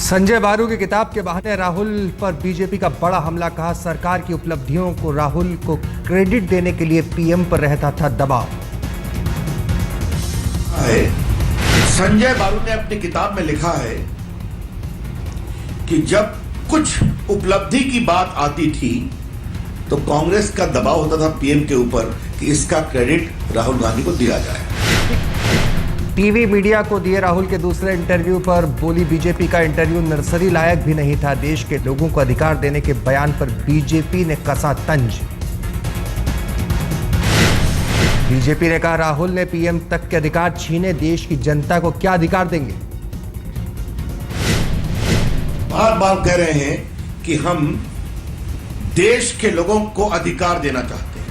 संजय बारू की किताब के बहाने राहुल पर बीजेपी का बड़ा हमला। कहा सरकार की उपलब्धियों को राहुल को क्रेडिट देने के लिए पीएम पर रहता था दबाव। संजय बारू ने अपनी किताब में लिखा है कि जब कुछ उपलब्धि की बात आती थी तो कांग्रेस का दबाव होता था पीएम के ऊपर कि इसका क्रेडिट राहुल गांधी को दिया जाए। टीवी मीडिया को दिए राहुल के दूसरे इंटरव्यू पर बोली बीजेपी का इंटरव्यू नर्सरी लायक भी नहीं था। देश के लोगों को अधिकार देने के बयान पर बीजेपी ने कसा तंज। बीजेपी ने कहा राहुल ने पीएम तक के अधिकार छीने, देश की जनता को क्या अधिकार देंगे। बार बार कह रहे हैं कि हम देश के लोगों को अधिकार देना चाहते हैं।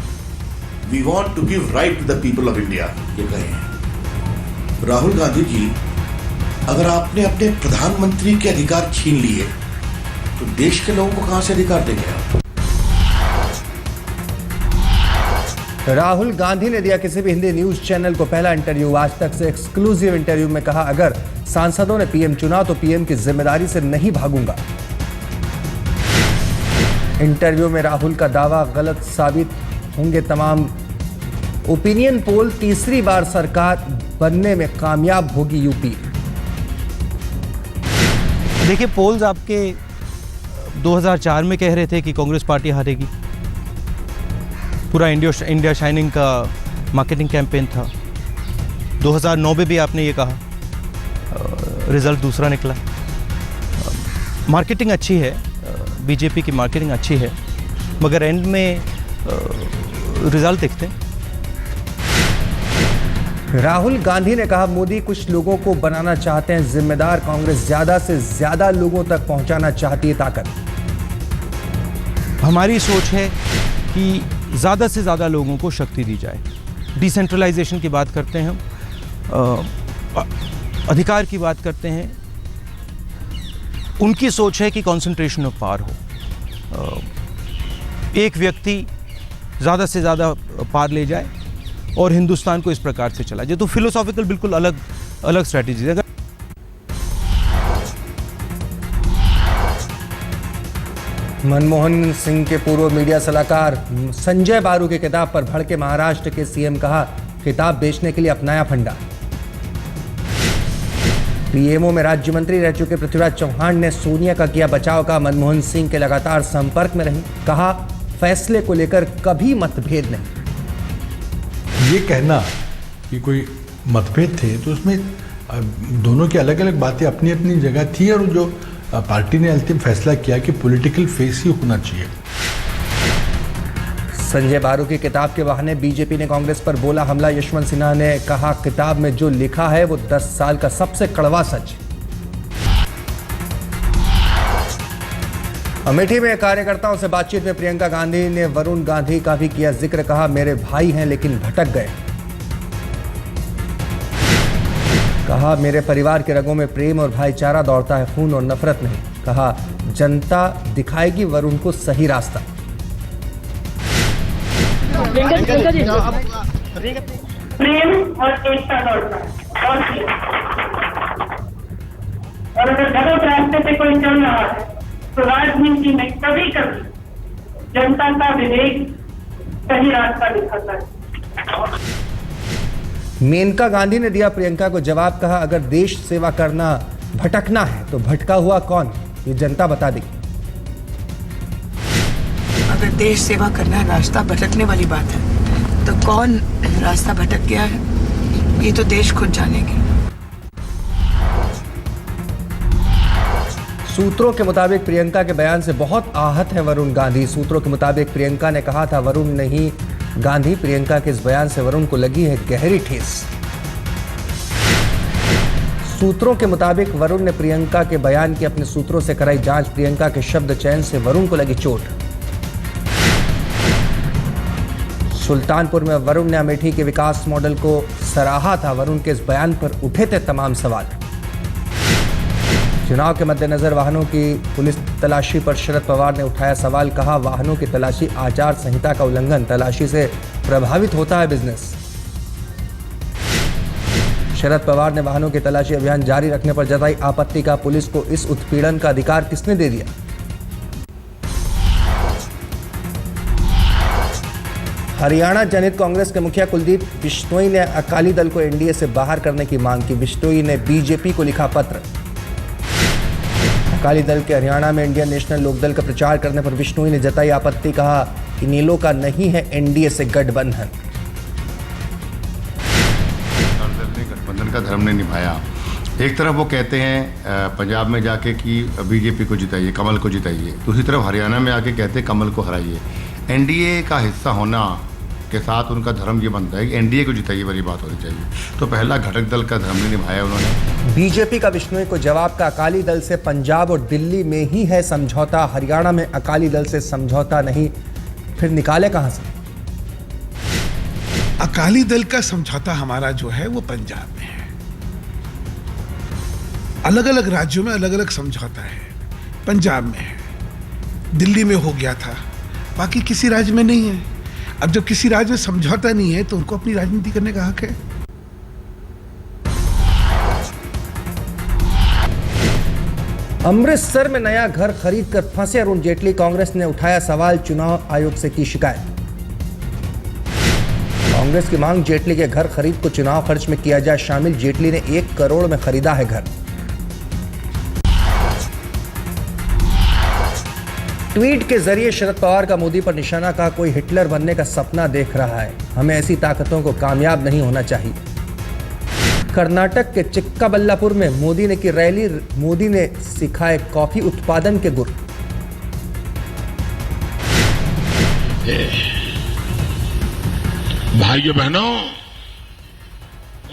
We want to give right to the people of India, ये कहे हैं राहुल गांधी जी। अगर आपने अपने प्रधानमंत्री के अधिकार छीन लिए तो देश के लोगों को कहां से अधिकार देंगे आप। राहुल गांधी ने दिया किसी भी हिंदी न्यूज चैनल को पहला इंटरव्यू। आज तक से एक्सक्लूसिव इंटरव्यू में कहा अगर सांसदों ने पीएम चुना तो पीएम की जिम्मेदारी से नहीं भागूंगा। इंटरव्यू में राहुल का दावा गलत साबित होंगे तमाम ओपिनियन पोल। तीसरी बार सरकार बनने में कामयाब होगी यूपी। देखिए, पोल्स आपके 2004 में कह रहे थे कि कांग्रेस पार्टी हारेगी। पूरा इंडिया शाइनिंग का मार्केटिंग कैंपेन था। 2009 में भी आपने ये कहा, रिजल्ट दूसरा निकला। मार्केटिंग अच्छी है, बीजेपी की मार्केटिंग अच्छी है, मगर एंड में रिजल्ट दिखते हैं। राहुल गांधी ने कहा मोदी कुछ लोगों को बनाना चाहते हैं जिम्मेदार, कांग्रेस ज्यादा से ज्यादा लोगों तक पहुंचाना चाहती है ताकत। हमारी सोच है कि ज़्यादा से ज़्यादा लोगों को शक्ति दी जाए। डिसेंट्रलाइजेशन की बात करते हैं हम, अधिकार की बात करते हैं। उनकी सोच है कि कंसंट्रेशन ऑफ पावर हो, एक व्यक्ति ज़्यादा से ज़्यादा पावर ले जाए और हिंदुस्तान को इस प्रकार से चला जाए। तो फिलोसॉफिकल बिल्कुल अलग स्ट्रैटेजी है। मनमोहन सिंह के पूर्व मीडिया सलाहकार संजय बारू की किताब पर भड़के महाराष्ट्र के सीएम। कहा किताब बेचने के लिए अपनाया फंडा। पीएमओ में राज्य मंत्री रह चुके पृथ्वीराज चौहान ने सोनिया का किया बचाव। का मनमोहन सिंह के लगातार संपर्क में रही। कहा फैसले को लेकर कभी मतभेद नहीं। ये कहना कि कोई मतभेद थे तो उसमें दोनों की अलग अलग बातें अपनी अपनी जगह थी, और जो पार्टी ने अंतिम फैसला किया कि पॉलिटिकल फेस ही होना चाहिए। संजय बारू की किताब के बहाने बीजेपी ने कांग्रेस पर बोला हमला। यशवंत सिन्हा ने कहा किताब में जो लिखा है वो 10 साल का सबसे कड़वा सच। अमेठी में कार्यकर्ताओं से बातचीत में प्रियंका गांधी ने वरुण गांधी का भी किया जिक्र। कहा मेरे भाई हैं लेकिन भटक गए। कहा मेरे परिवार के रगों में प्रेम और भाईचारा दौड़ता है, खून और नफरत नहीं। कहा जनता दिखाएगी वरुण को सही रास्ता। प्रेम और एकता दौड़ता है और अगर गलत रास्ते पे कोई चल रहा है तो राजनीति में कभी कभी जनता का विवेक सही रास्ता दिखाता है। मेनका गांधी ने दिया प्रियंका को जवाब। कहा अगर देश सेवा करना भटकना है तो भटका हुआ कौन, ये जनता बता देगी। अगर देश सेवा करना है, रास्ता भटकने वाली बात है, तो कौन रास्ता भटक गया है ये तो देश खुद जानेगी। सूत्रों के मुताबिक प्रियंका के बयान से बहुत आहत है वरुण गांधी। सूत्रों के मुताबिक प्रियंका ने कहा था वरुण नहीं गांधी। प्रियंका के इस बयान से वरुण को लगी है गहरी ठेस। सूत्रों के मुताबिक वरुण ने प्रियंका के बयान की अपने सूत्रों से कराई जांच। प्रियंका के शब्द चयन से वरुण को लगी चोट। सुल्तानपुर में वरुण ने अमेठी के विकास मॉडल को सराहा था। वरुण के इस बयान पर उठे थे तमाम सवाल। चुनाव के मद्देनजर वाहनों की पुलिस तलाशी पर शरद पवार ने उठाया सवाल। कहा वाहनों की तलाशी आचार संहिता का उल्लंघन, तलाशी से प्रभावित होता है बिजनेस। शरद पवार ने वाहनों की तलाशी अभियान जारी रखने पर जताई आपत्ति का पुलिस को इस उत्पीड़न का अधिकार किसने दे दिया। हरियाणा जनहित कांग्रेस के मुखिया कुलदीप बिश्नोई ने अकाली दल को एनडीए से बाहर करने की मांग की। बिश्नोई ने बीजेपी को लिखा पत्र। अकाली दल के हरियाणा में इंडियन नेशनल लोकदल का प्रचार करने पर बिश्नोई ने जताई आपत्ति, कहा कि नीलों का नहीं है एनडीए से गठबंधन। गठबंधन का धर्म ने निभाया। एक तरफ वो कहते हैं पंजाब में जाके कि बीजेपी को जिताइए, कमल को जिताइए, दूसरी तरफ हरियाणा में आके कहते हैं कमल को हराइए। एनडीए का हिस्सा होना के साथ उनका धर्म ये बनता है कि एनडीए को जिताइए वाली बात होनी चाहिए। तो पहला घटक दल का धर्म नहीं निभाया उन्होंने। बीजेपी का बिश्नोई को जवाब का, अकाली दल से पंजाब और दिल्ली में ही है समझौता, हरियाणा में अकाली दल से समझौता नहीं, फिर निकाले कहां से। अकाली दल का समझौता हमारा जो है वो पंजाब में है। अलग अलग राज्यों में अलग अलग समझौता है। पंजाब में है, दिल्ली में हो गया था, बाकी किसी राज्य में नहीं है। अब जब किसी राज्य में समझौता नहीं है तो उनको अपनी राजनीति करने का हक है। अमृतसर में नया घर खरीद कर फंसे अरुण जेटली, कांग्रेस ने उठाया सवाल, चुनाव आयोग से की शिकायत। कांग्रेस की मांग, जेटली के घर खरीद को चुनाव खर्च में किया जाए शामिल। जेटली ने 1 करोड़ में खरीदा है घर। ट्वीट के जरिए शरद पवार का मोदी पर निशाना, का कोई हिटलर बनने का सपना देख रहा है, हमें ऐसी ताकतों को कामयाब नहीं होना चाहिए। कर्नाटक के चिक्काबल्लापुर में मोदी ने की रैली, मोदी ने सिखाए कॉफी उत्पादन के गुर। भाइयों बहनों,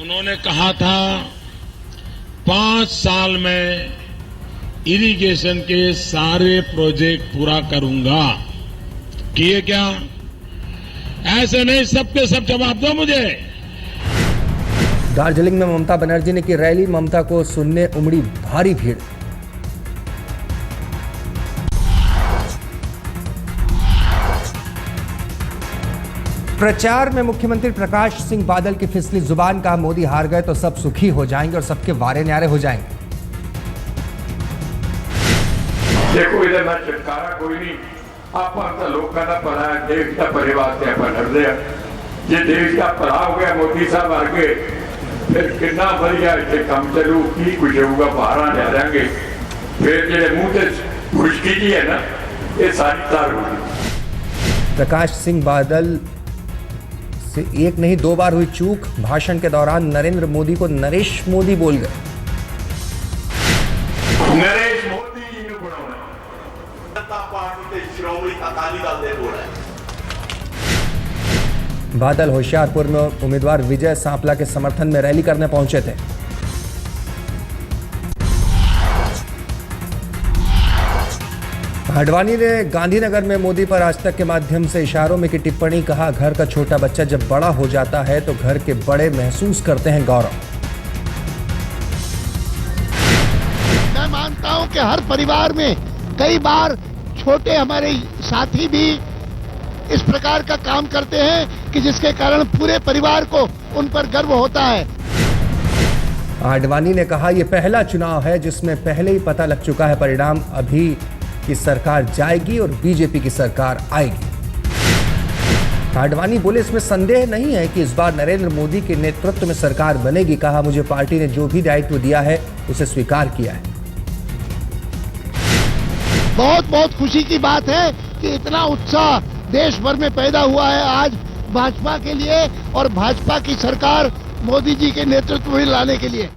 उन्होंने कहा था 5 साल में इरिगेशन के सारे प्रोजेक्ट पूरा करूंगा। किए क्या? ऐसे नहीं, सबके सब जवाब दो मुझे। दार्जिलिंग में ममता बनर्जी ने की रैली, ममता को सुनने उमड़ी भारी भीड़। प्रचार में मुख्यमंत्री प्रकाश सिंह बादल की फिसली जुबान, का मोदी हार गए तो सब सुखी हो जाएंगे और सबके वारे न्यारे हो जाएंगे। देखो इधर ना छुटकारा कोई नहीं, आपका लोग का भला देश का परिवार से अपन हटदे जे देश का भला हो गया मोदी साहब आ गए फिर कितना बढ़िया इतने काम चलू की कुछ होगा, बाहर ले जाएंगे फिर जो मुंह से खुशकी जी है ना ये सारी तार होगी। प्रकाश सिंह बादल से 1 नहीं 2 बार हुई चूक, भाषण के दौरान नरेंद्र मोदी को नरेश मोदी बोल गए। नरेश मोदी पार्टी से श्रोमणी अकाली दल दे बोल रहा है। बादल होशियारपुर में उम्मीदवार विजय सांपला के समर्थन में रैली करने पहुंचे थे। आडवाणी ने गांधीनगर में मोदी पर आज तक के माध्यम से इशारों में की टिप्पणी, कहा घर का छोटा बच्चा जब बड़ा हो जाता है तो घर के बड़े महसूस करते हैं गौरव। मैं मानता हूं कि हर परिवार में कई बार छोटे हमारे साथी भी इस प्रकार का काम करते हैं कि जिसके कारण पूरे परिवार को उन पर गर्व होता है। आडवाणी ने कहा, यह पहला चुनाव है जिसमें पहले ही पता लग चुका है परिणाम, अभी की सरकार जाएगी और बीजेपी की सरकार आएगी। आडवाणी बोले, इसमें संदेह नहीं है कि इस बार नरेंद्र मोदी के नेतृत्व में सरकार बनेगी। कहा, मुझे पार्टी ने जो भी दायित्व दिया है उसे स्वीकार किया है। बहुत बहुत खुशी की बात है कि इतना उत्साह देश भर में पैदा हुआ है आज भाजपा के लिए और भाजपा की सरकार मोदी जी के नेतृत्व में लाने के लिए।